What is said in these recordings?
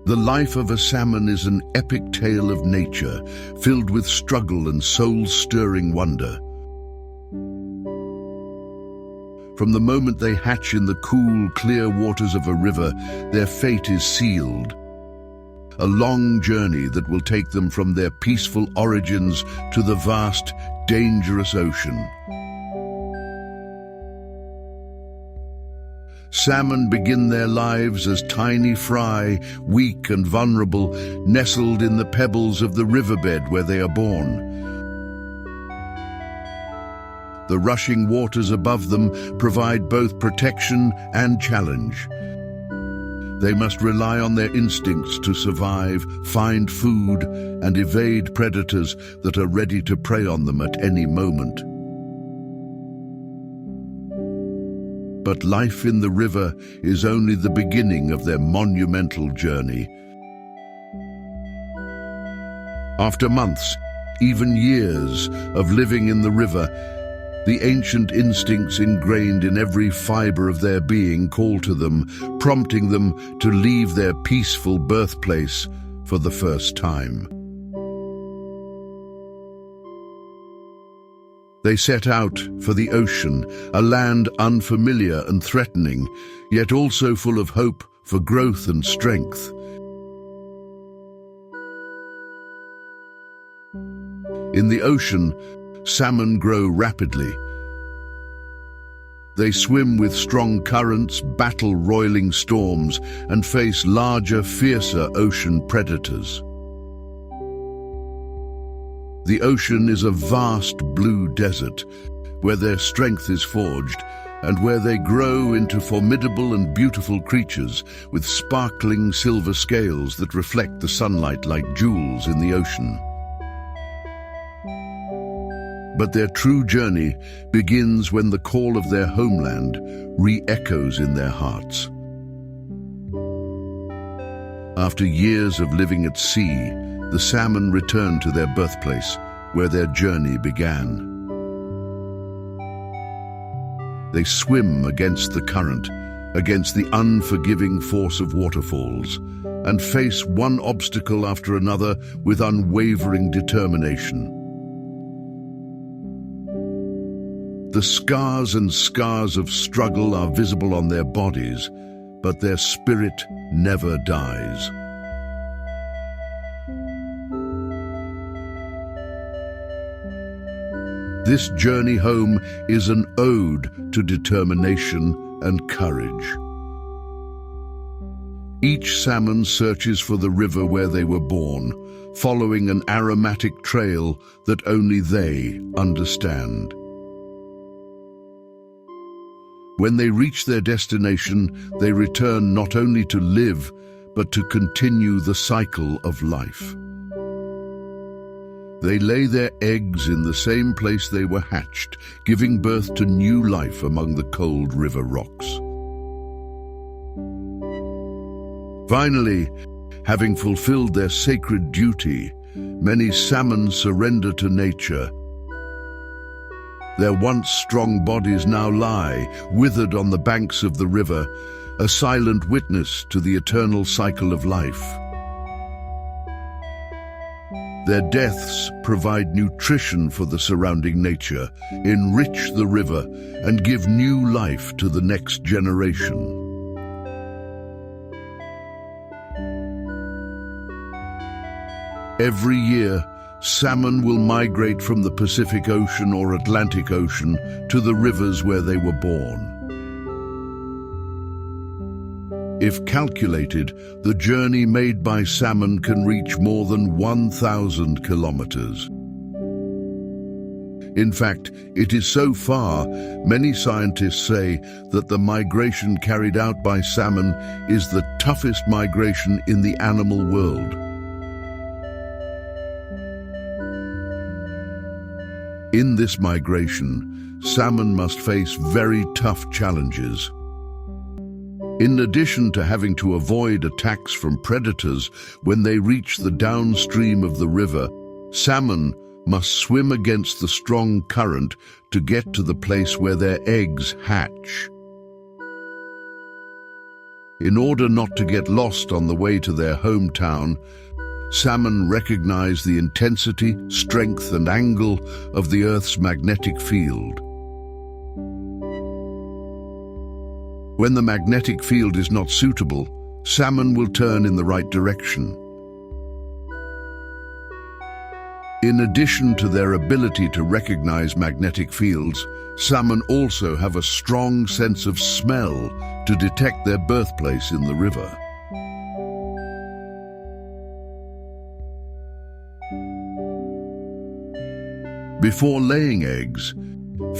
The life of a salmon is an epic tale of nature, filled with struggle and soul-stirring wonder. From the moment they hatch in the cool, clear waters of a river, their fate is sealed. A long journey that will take them from their peaceful origins to the vast, dangerous ocean. Salmon begin their lives as tiny fry, weak and vulnerable, nestled in the pebbles of the riverbed where they are born. The rushing waters above them provide both protection and challenge. They must rely on their instincts to survive, find food, and evade predators that are ready to prey on them at any moment. But life in the river is only the beginning of their monumental journey. After months, even years, of living in the river, the ancient instincts ingrained in every fiber of their being call to them, prompting them to leave their peaceful birthplace for the first time. They set out for the ocean, a land unfamiliar and threatening, yet also full of hope for growth and strength. In the ocean, salmon grow rapidly. They swim with strong currents, battle roiling storms, and face larger, fiercer ocean predators. The ocean is a vast blue desert, where their strength is forged, and where they grow into formidable and beautiful creatures with sparkling silver scales that reflect the sunlight like jewels in the ocean. But their true journey begins when the call of their homeland re-echoes in their hearts. After years of living at sea, the salmon return to their birthplace, where their journey began. They swim against the current, against the unforgiving force of waterfalls, and face one obstacle after another with unwavering determination. The scars and scars of struggle are visible on their bodies, but their spirit never dies. This journey home is an ode to determination and courage. Each salmon searches for the river where they were born, following an aromatic trail that only they understand. When they reach their destination, they return not only to live, but to continue the cycle of life. They lay their eggs in the same place they were hatched, giving birth to new life among the cold river rocks. Finally, having fulfilled their sacred duty, many salmon surrender to nature. Their once strong bodies now lie, withered on the banks of the river, a silent witness to the eternal cycle of life. Their deaths provide nutrition for the surrounding nature, enrich the river, and give new life to the next generation. Every year, salmon will migrate from the Pacific Ocean or Atlantic Ocean to the rivers where they were born. If calculated, the journey made by salmon can reach more than 1,000 kilometers. In fact, it is so far, many scientists say that the migration carried out by salmon is the toughest migration in the animal world. In this migration, salmon must face very tough challenges. In addition to having to avoid attacks from predators when they reach the downstream of the river, salmon must swim against the strong current to get to the place where their eggs hatch. In order not to get lost on the way to their hometown, salmon recognize the intensity, strength, and angle of the Earth's magnetic field. When the magnetic field is not suitable, salmon will turn in the right direction. In addition to their ability to recognize magnetic fields, salmon also have a strong sense of smell to detect their birthplace in the river. Before laying eggs,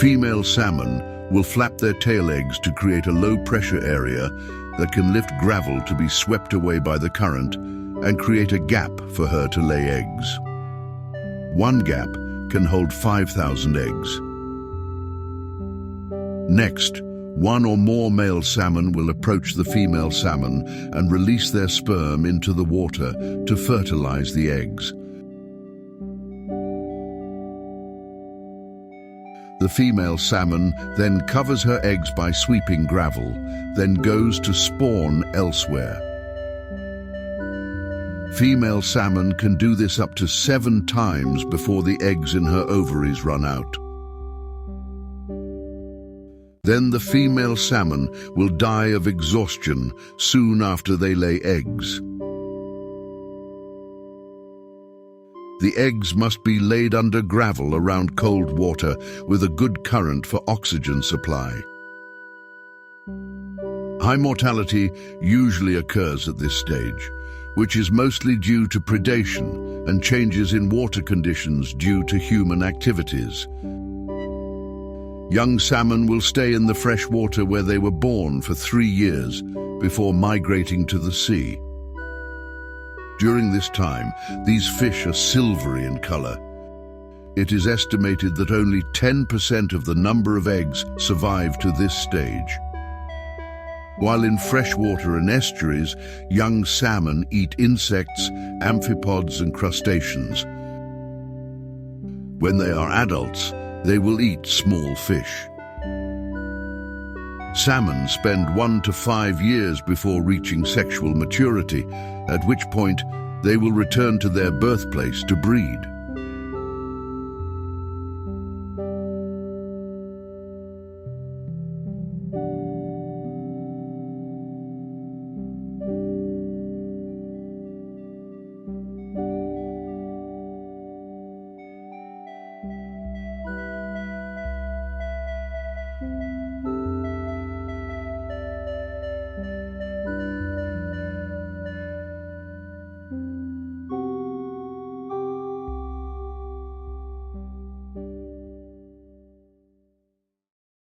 female salmon will flap their tail eggs to create a low-pressure area that can lift gravel to be swept away by the current and create a gap for her to lay eggs. One gap can hold 5,000 eggs. Next, one or more male salmon will approach the female salmon and release their sperm into the water to fertilize the eggs. The female salmon then covers her eggs by sweeping gravel, then goes to spawn elsewhere. Female salmon can do this up to 7 times before the eggs in her ovaries run out. Then the female salmon will die of exhaustion soon after they lay eggs. The eggs must be laid under gravel around cold water with a good current for oxygen supply. High mortality usually occurs at this stage, which is mostly due to predation and changes in water conditions due to human activities. Young salmon will stay in the fresh water where they were born for 3 years before migrating to the sea. During this time, these fish are silvery in color. It is estimated that only 10% of the number of eggs survive to this stage. While in freshwater and estuaries, young salmon eat insects, amphipods, and crustaceans. When they are adults, they will eat small fish. Salmon spend 1 to 5 years before reaching sexual maturity, at which point they will return to their birthplace to breed.